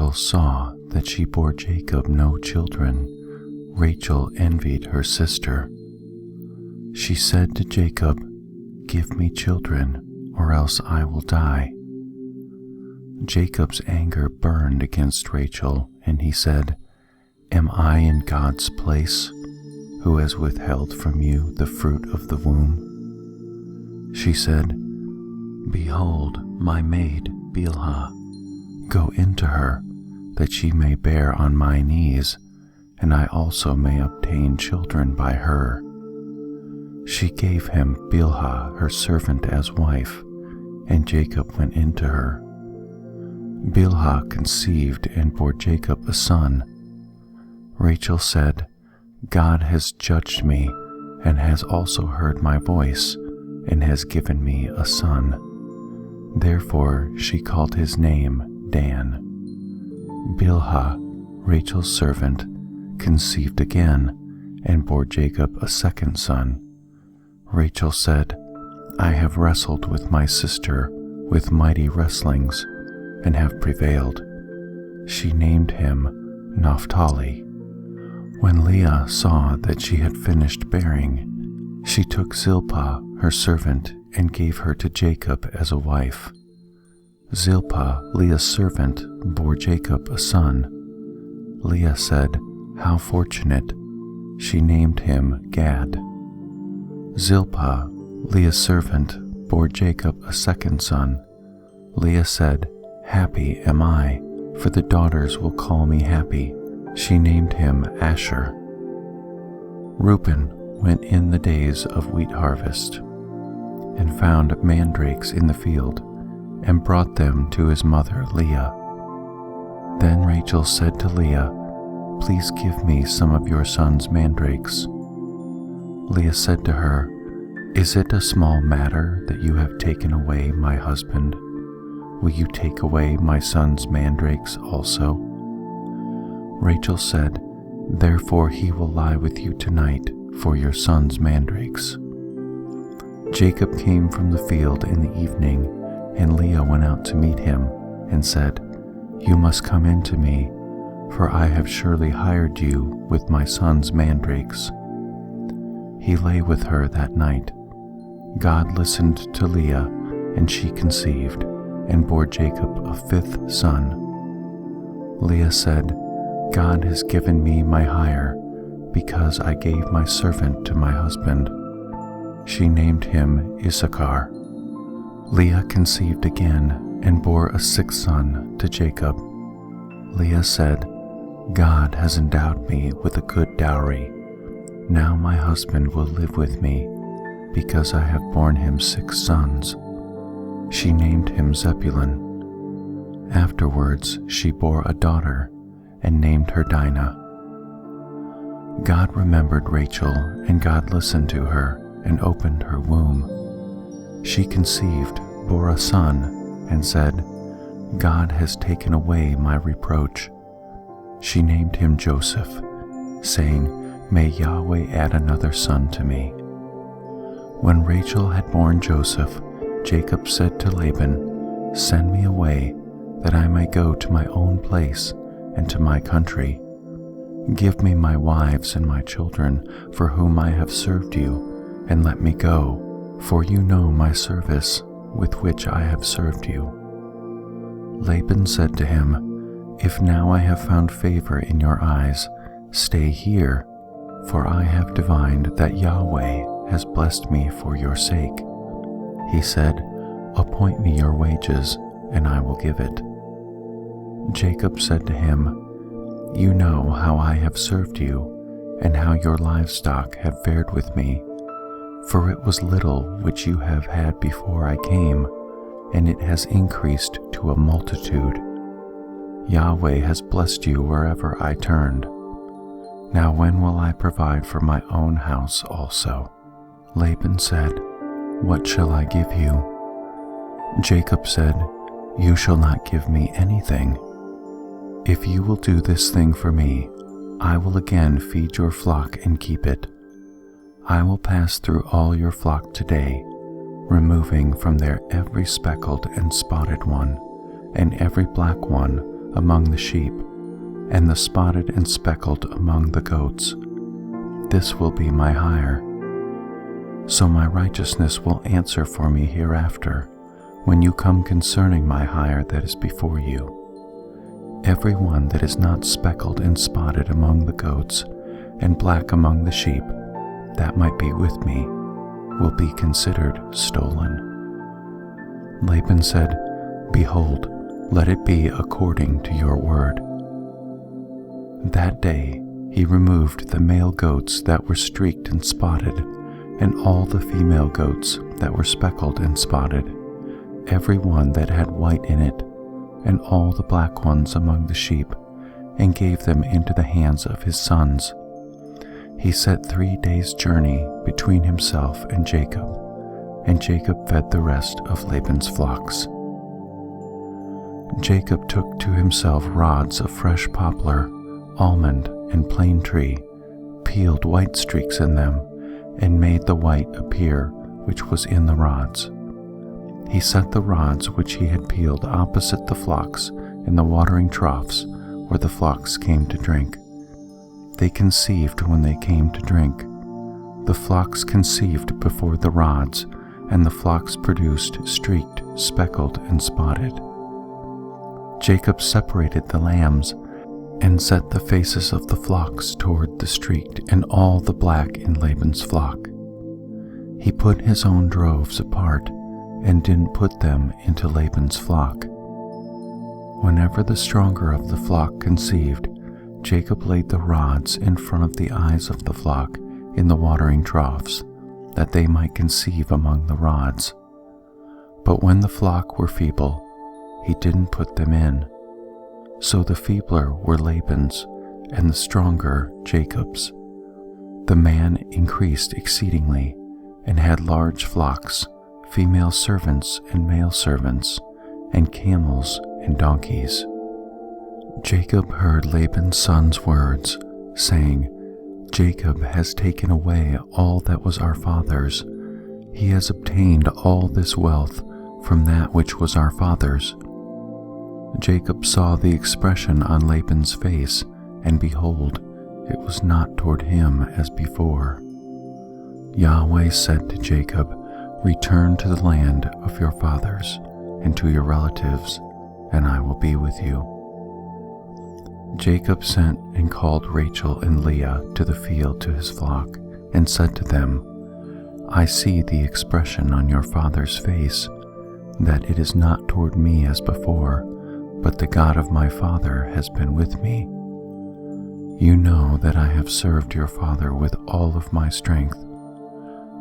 Rachel saw that she bore Jacob no children, Rachel envied her sister. She said to Jacob, "Give me children, or else I will die." Jacob's anger burned against Rachel, and he said, "Am I in God's place, who has withheld from you the fruit of the womb?" She said, "Behold, my maid Bilhah. Go into her, that she may bear on my knees, and I also may obtain children by her." She gave him Bilhah, her servant, as wife, and Jacob went into her. Bilhah conceived and bore Jacob a son. Rachel said, "God has judged me, and has also heard my voice, and has given me a son." Therefore she called his name Dan. Bilhah, Rachel's servant, conceived again, and bore Jacob a second son. Rachel said, "I have wrestled with my sister with mighty wrestlings, and have prevailed." She named him Naphtali. When Leah saw that she had finished bearing, she took Zilpah, her servant, and gave her to Jacob as a wife. Zilpah, Leah's servant, bore Jacob a son. Leah said, "How fortunate!" She named him Gad. Zilpah, Leah's servant, bore Jacob a second son. Leah said, "Happy am I, for the daughters will call me happy." She named him Asher. Reuben went in the days of wheat harvest, and found mandrakes in the field, and brought them to his mother Leah. Then Rachel said to Leah, "Please give me some of your son's mandrakes." Leah said to her, "Is it a small matter that you have taken away my husband? Will you take away my son's mandrakes also?" Rachel said, "Therefore he will lie with you tonight for your son's mandrakes." Jacob came from the field in the evening, and Leah went out to meet him, and said, "You must come in to me, for I have surely hired you with my son's mandrakes." He lay with her that night. God listened to Leah, and she conceived, and bore Jacob a fifth son. Leah said, "God has given me my hire, because I gave my servant to my husband." She named him Issachar. Leah conceived again, and bore a sixth son to Jacob. Leah said, "God has endowed me with a good dowry. Now my husband will live with me, because I have borne him 6 sons. She named him Zebulun. Afterwards she bore a daughter, and named her Dinah. God remembered Rachel, and God listened to her, and opened her womb. She conceived, bore a son, and said, "God has taken away my reproach." She named him Joseph, saying, "May Yahweh add another son to me." When Rachel had borne Joseph, Jacob said to Laban, "Send me away, that I may go to my own place and to my country. Give me my wives and my children, for whom I have served you, and let me go, for you know my service with which I have served you." Laban said to him, "If now I have found favor in your eyes, stay here, for I have divined that Yahweh has blessed me for your sake." He said, "Appoint me your wages, and I will give it." Jacob said to him, "You know how I have served you, and how your livestock have fared with me. For it was little which you have had before I came, and it has increased to a multitude. Yahweh has blessed you wherever I turned. Now when will I provide for my own house also?" Laban said, "What shall I give you?" Jacob said, "You shall not give me anything. If you will do this thing for me, I will again feed your flock and keep it. I will pass through all your flock today, removing from there every speckled and spotted one, and every black one among the sheep, and the spotted and speckled among the goats. This will be my hire. So my righteousness will answer for me hereafter, when you come concerning my hire that is before you. Every one that is not speckled and spotted among the goats, and black among the sheep, that might be with me, will be considered stolen. Laban said, Behold, let it be according to your word. That day he removed the male goats that were streaked and spotted, and all the female goats that were speckled and spotted, every one that had white in it, and all the black ones among the sheep, and gave them into the hands of his sons. He set 3 days' journey between himself and Jacob fed the rest of Laban's flocks. Jacob took to himself rods of fresh poplar, almond, and plane tree, peeled white streaks in them, and made the white appear which was in the rods. He set the rods which he had peeled opposite the flocks in the watering troughs where the flocks came to drink. They conceived when they came to drink. The flocks conceived before the rods, and the flocks produced streaked, speckled, and spotted. Jacob separated the lambs, and set the faces of the flocks toward the streaked and all the black in Laban's flock. He put his own droves apart, and didn't put them into Laban's flock. Whenever the stronger of the flock conceived, Jacob laid the rods in front of the eyes of the flock in the watering troughs, that they might conceive among the rods. But when the flock were feeble, he didn't put them in. So the feebler were Laban's, and the stronger Jacob's. The man increased exceedingly, and had large flocks, female servants and male servants, and camels and donkeys. Jacob heard Laban's son's words, saying, Jacob has taken away all that was our father's. He has obtained all this wealth from that which was our father's. Jacob saw the expression on Laban's face, and behold, it was not toward him as before. Yahweh said to Jacob, Return to the land of your fathers and to your relatives, and I will be with you. Jacob sent and called Rachel and Leah to the field to his flock, and said to them, I see the expression on your father's face, that it is not toward me as before, but the God of my father has been with me. You know that I have served your father with all of my strength.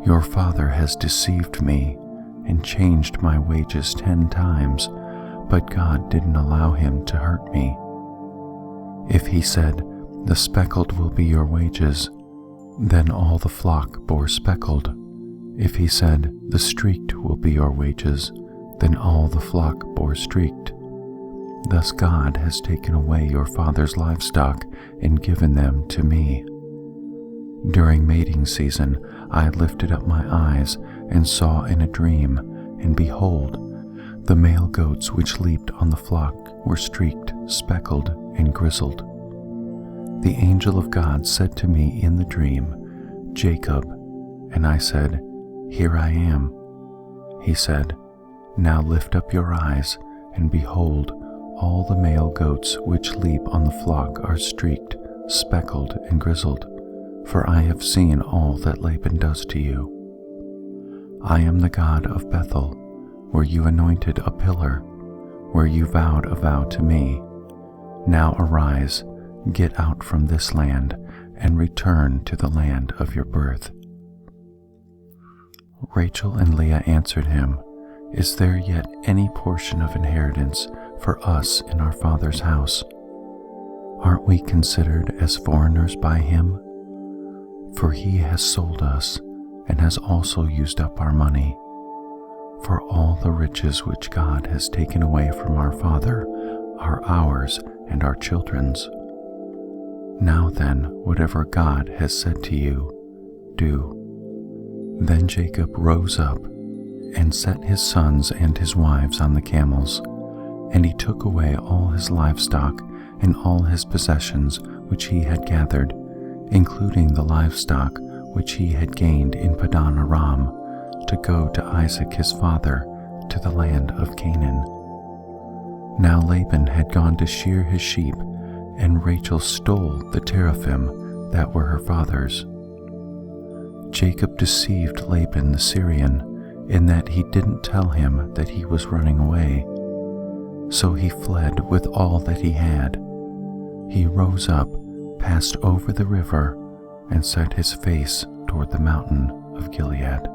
Your father has deceived me and changed my wages 10 times, but God didn't allow him to hurt me. If he said, The speckled will be your wages, then all the flock bore speckled. If he said, The streaked will be your wages, then all the flock bore streaked. Thus God has taken away your father's livestock and given them to me. During mating season I lifted up my eyes and saw in a dream, and behold, the male goats which leaped on the flock were streaked, speckled, and grizzled. The angel of God said to me in the dream, Jacob, and I said, Here I am. He said, Now lift up your eyes, and behold, all the male goats which leap on the flock are streaked, speckled, and grizzled, for I have seen all that Laban does to you. I am the God of Bethel, where you anointed a pillar, where you vowed a vow to me. Now arise, get out from this land, and return to the land of your birth. Rachel and Leah answered him, Is there yet any portion of inheritance for us in our father's house? Aren't we considered as foreigners by him? For he has sold us, and has also used up our money. For all the riches which God has taken away from our father are ours and our children's. Now then, whatever God has said to you, do. Then Jacob rose up, and set his sons and his wives on the camels, And he took away all his livestock and all his possessions which he had gathered, including the livestock which he had gained in Padan Aram, to go to Isaac his father to the land of Canaan. Now Laban had gone to shear his sheep, and Rachel stole the teraphim that were her father's. Jacob deceived Laban the Syrian in that he didn't tell him that he was running away. So he fled with all that he had. He rose up, passed over the river, and set his face toward the mountain of Gilead.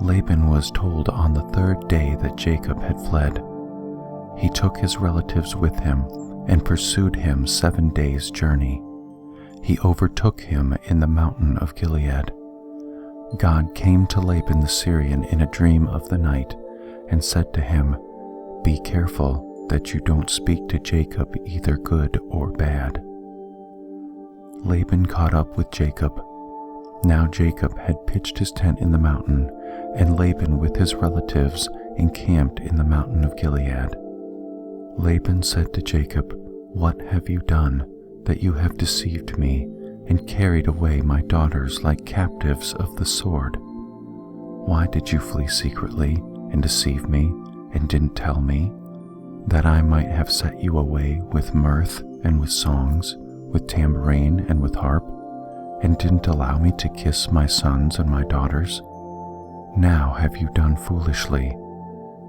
Laban was told on the third day that Jacob had fled. He took his relatives with him and pursued him 7 days' journey. He overtook him in the mountain of Gilead. God came to Laban the Syrian in a dream of the night and said to him, "Be careful that you don't speak to Jacob either good or bad." Laban caught up with Jacob. Now Jacob had pitched his tent in the mountain, and Laban with his relatives encamped in the mountain of Gilead. Laban said to Jacob, "What have you done, that you have deceived me and carried away my daughters like captives of the sword? Why did you flee secretly and deceive me and didn't tell me, that I might have set you away with mirth and with songs, with tambourine and with harp, and didn't allow me to kiss my sons and my daughters? Now have you done foolishly.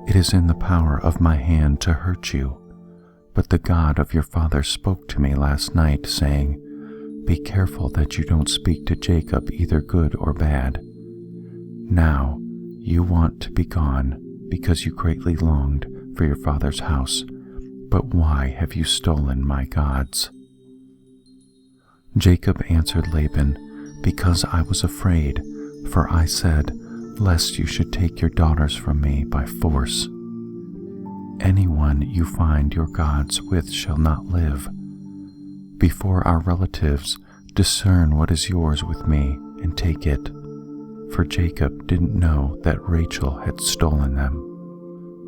It is in the power of my hand to hurt you. But the God of your father spoke to me last night, saying, 'Be careful that you don't speak to Jacob either good or bad.' Now you want to be gone, because you greatly longed for your father's house. But why have you stolen my gods?" Jacob answered Laban, "Because I was afraid, for I said, 'Lest you should take your daughters from me by force.' Anyone you find your gods with shall not live. Before our relatives, discern what is yours with me and take it." For Jacob didn't know that Rachel had stolen them.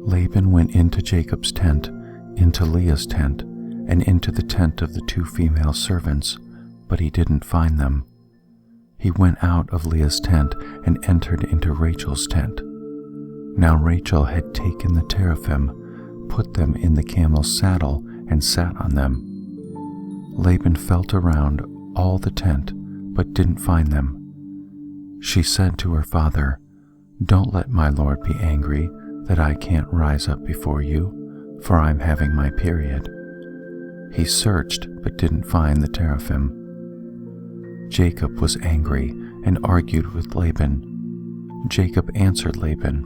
Laban went into Jacob's tent, into Leah's tent, and into the tent of the 2 female servants, but he didn't find them. He went out of Leah's tent and entered into Rachel's tent. Now Rachel had taken the teraphim, put them in the camel's saddle, and sat on them. Laban felt around all the tent, but didn't find them. She said to her father, "Don't let my lord be angry that I can't rise up before you, for I'm having my period." He searched, but didn't find the teraphim. Jacob was angry and argued with Laban. Jacob answered Laban,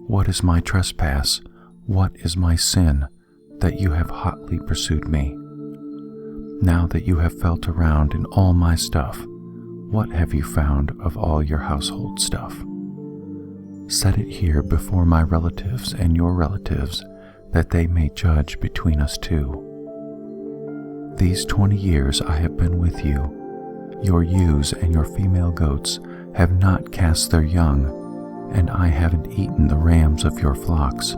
"What is my trespass? What is my sin, that you have hotly pursued me? Now that you have felt around in all my stuff, what have you found of all your household stuff? Set it here before my relatives and your relatives, that they may judge between us 2. These 20 years I have been with you. Your ewes and your female goats have not cast their young, and I haven't eaten the rams of your flocks.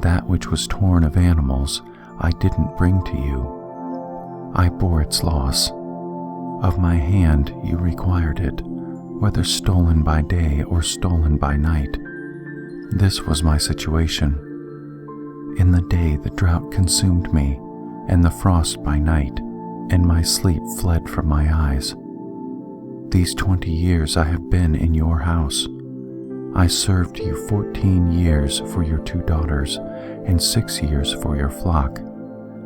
That which was torn of animals I didn't bring to you. I bore its loss. Of my hand you required it, whether stolen by day or stolen by night. This was my situation. In the day the drought consumed me, and the frost by night, and my sleep fled from my eyes. These 20 years I have been in your house. I served you 14 years for your 2 daughters, and 6 years for your flock,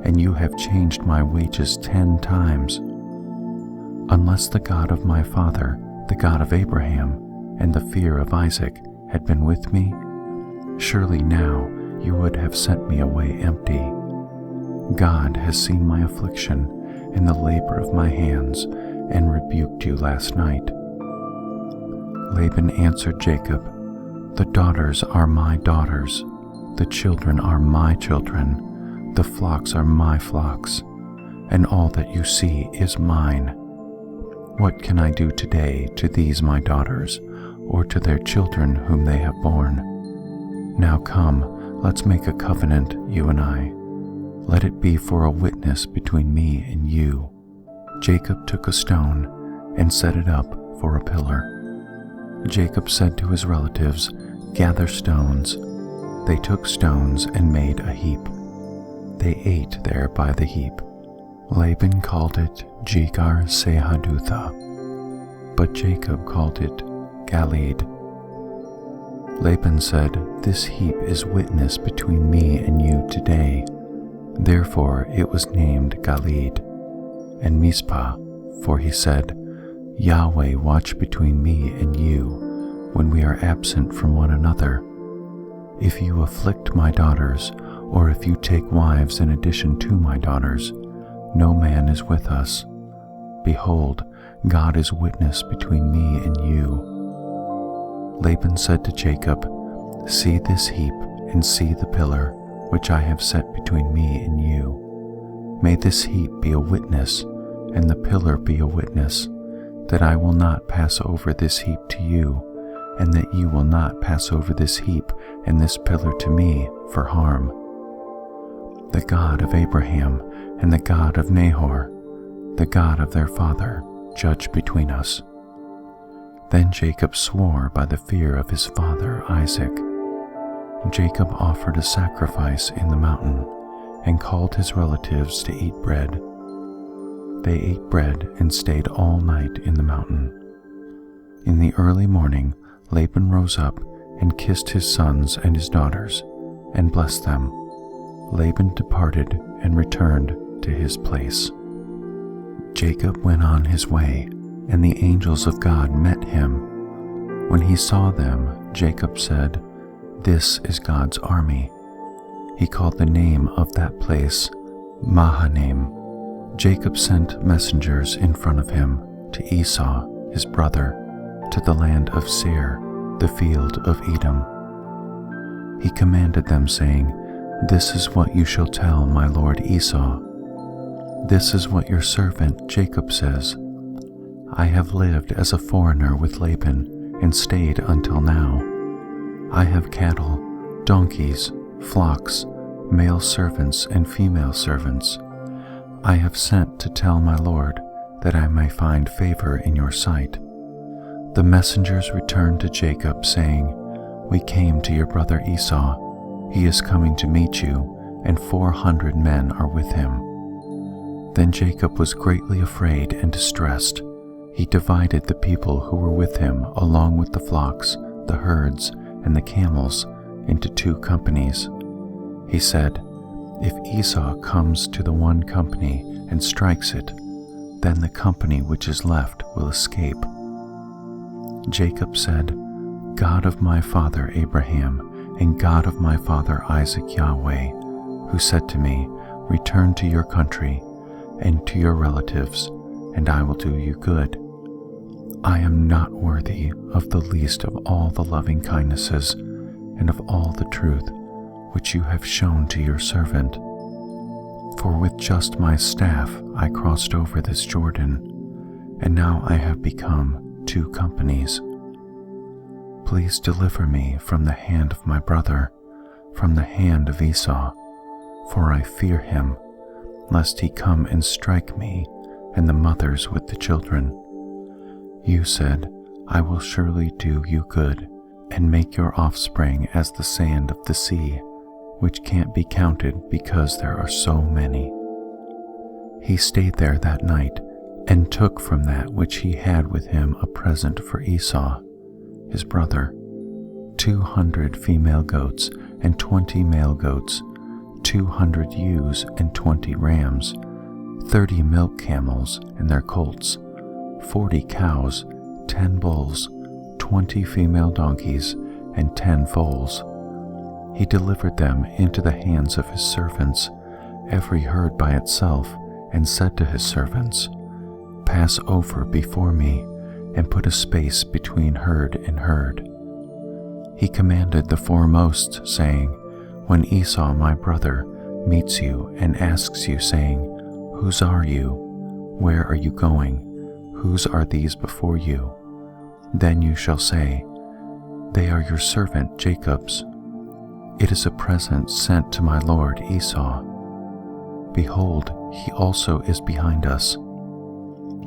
and you have changed my wages 10 times. Unless the God of my father, the God of Abraham, and the fear of Isaac had been with me, surely now you would have sent me away empty. God has seen my affliction and the labor of my hands, and rebuked you last night." Laban answered Jacob, "The daughters are my daughters, the children are my children, the flocks are my flocks, and all that you see is mine. What can I do today to these my daughters, or to their children whom they have borne? Now come, Let's make a covenant, you and I. Let it be for a witness between me and you." Jacob took a stone and set it up for a pillar. Jacob said to his relatives, "Gather stones." They took stones and made a heap. They ate there by the heap. Laban called it Jegar Sahadutha, but Jacob called it Galeed. Laban said, "This heap is witness between me and you today." Therefore it was named Galeed. And Mizpah, for he said, "Yahweh watch between me and you when we are absent from one another. If you afflict my daughters, or if you take wives in addition to my daughters, no man is with us. Behold, God is witness between me and you." Laban said to Jacob, "See this heap and see the pillar which I have set between me and you. May this heap be a witness, and the pillar be a witness, that I will not pass over this heap to you, and that you will not pass over this heap and this pillar to me for harm. The God of Abraham and the God of Nahor, the God of their father, judge between us." Then Jacob swore by the fear of his father Isaac. Jacob offered a sacrifice in the mountain and called his relatives to eat bread. They ate bread and stayed all night in the mountain. In the early morning, Laban rose up and kissed his sons and his daughters and blessed them. Laban departed and returned to his place. Jacob went on his way, and the angels of God met him. When he saw them, Jacob said, "This is God's army." He called the name of that place Mahanaim. Jacob sent messengers in front of him to Esau, his brother, to the land of Seir, the field of Edom. He commanded them, saying, "This is what you shall tell my lord Esau. This is what your servant Jacob says. I have lived as a foreigner with Laban and stayed until now. I have cattle, donkeys, flocks, male servants and female servants. I have sent to tell my lord that I may find favor in your sight." The messengers returned to Jacob, saying, "We came to your brother Esau. He is coming to meet you, and 400 men are with him." Then Jacob was greatly afraid and distressed. He divided the people who were with him along with the flocks, the herds, and the camels into 2 companies. He said, "If Esau comes to the one company and strikes it, then the company which is left will escape." Jacob said, "God of my father Abraham and God of my father Isaac Yahweh, who said to me, 'Return to your country and to your relatives, and I will do you good.' I am not worthy of the least of all the loving kindnesses and of all the truth which you have shown to your servant. For with just my staff I crossed over this Jordan, and now I have become 2 companies. Please deliver me from the hand of my brother, from the hand of Esau, for I fear him, lest he come and strike me and the mothers with the children. You said, 'I will surely do you good and make your offspring as the sand of the sea, which can't be counted because there are so many.'" He stayed there that night and took from that which he had with him a present for Esau, his brother, 200 female goats and 20 male goats, 200 ewes and 20 rams, 30 milk camels and their colts, 40 cows, 10 bulls, 20 female donkeys, and 10 foals. He delivered them into the hands of his servants, every herd by itself, and said to his servants, "Pass over before me, and put a space between herd and herd." He commanded the foremost, saying, "When Esau my brother meets you and asks you, saying, 'Whose are you? Where are you going? Whose are these before you?' Then you shall say, 'They are your servant Jacob's.' "It is a present sent to my lord Esau. Behold, he also is behind us."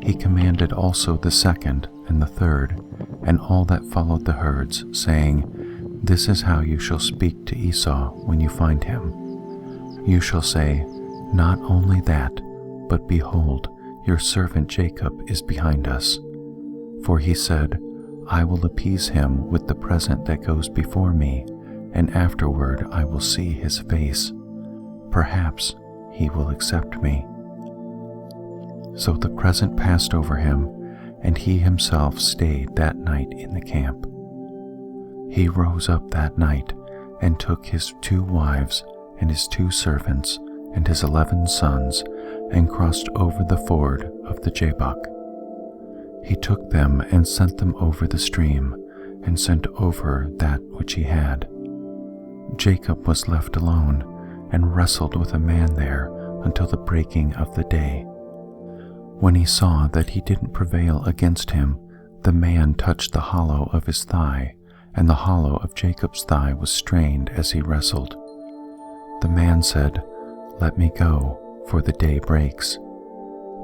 He commanded also the second and the third, and all that followed the herds, saying, "This is how you shall speak to Esau when you find him. You shall say, Not only that, but behold, your servant Jacob is behind us. For he said, I will appease him with the present that goes before me, and afterward I will see his face. Perhaps he will accept me." So the present passed over him, and he himself stayed that night in the camp. He rose up that night, and took his 2 wives, and his 2 servants, and his 11 sons, and crossed over the ford of the Jabbok. He took them and sent them over the stream, and sent over that which he had. Jacob was left alone, and wrestled with a man there until the breaking of the day. When he saw that he didn't prevail against him, the man touched the hollow of his thigh, and the hollow of Jacob's thigh was strained as he wrestled. The man said, "Let me go, for the day breaks."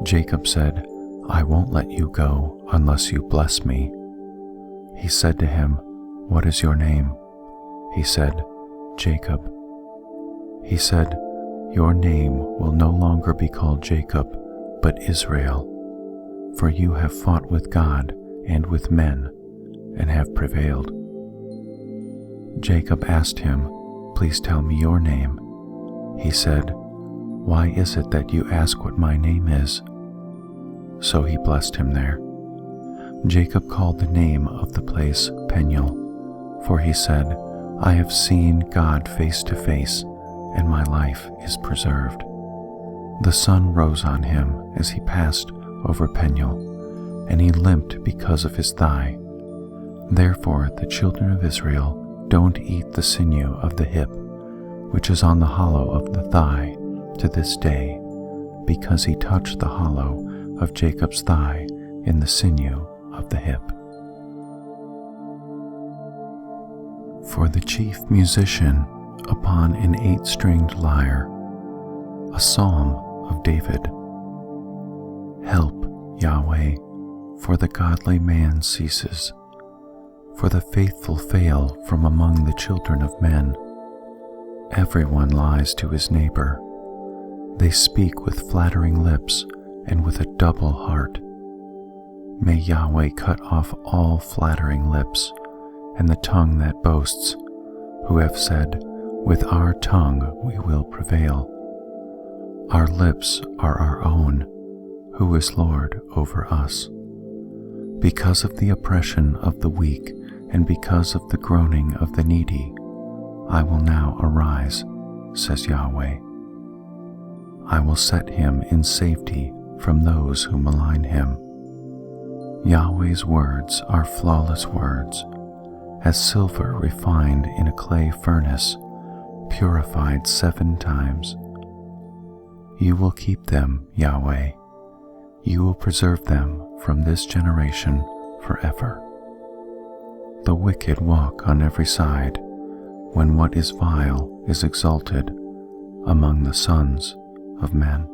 Jacob said, "I won't let you go unless you bless me." He said to him, "What is your name?" He said, "Jacob." He said, "Your name will no longer be called Jacob, but Israel, for you have fought with God and with men, and have prevailed." Jacob asked him, "Please tell me your name." He said, "Why is it that you ask what my name is?" So he blessed him there. Jacob called the name of the place Peniel, for he said, "I have seen God face to face, and my life is preserved." The sun rose on him as he passed over Peniel, and he limped because of his thigh. Therefore the children of Israel don't eat the sinew of the hip, which is on the hollow of the thigh, to this day, because he touched the hollow of Jacob's thigh in the sinew of the hip. For the chief musician upon an 8-stringed lyre, a psalm of David. Help, Yahweh, for the godly man ceases, for the faithful fail from among the children of men. Everyone lies to his neighbor. They speak with flattering lips and with a double heart. May Yahweh cut off all flattering lips and the tongue that boasts, who have said, "With our tongue we will prevail." Our lips are our own. Who is Lord over us? Because of the oppression of the weak and because of the groaning of the needy, I will now arise, says Yahweh. I will set him in safety from those who malign him. Yahweh's words are flawless words, as silver refined in a clay furnace, purified 7 times. You will keep them, Yahweh. You will preserve them from this generation forever. The wicked walk on every side, when what is vile is exalted among the sons of men.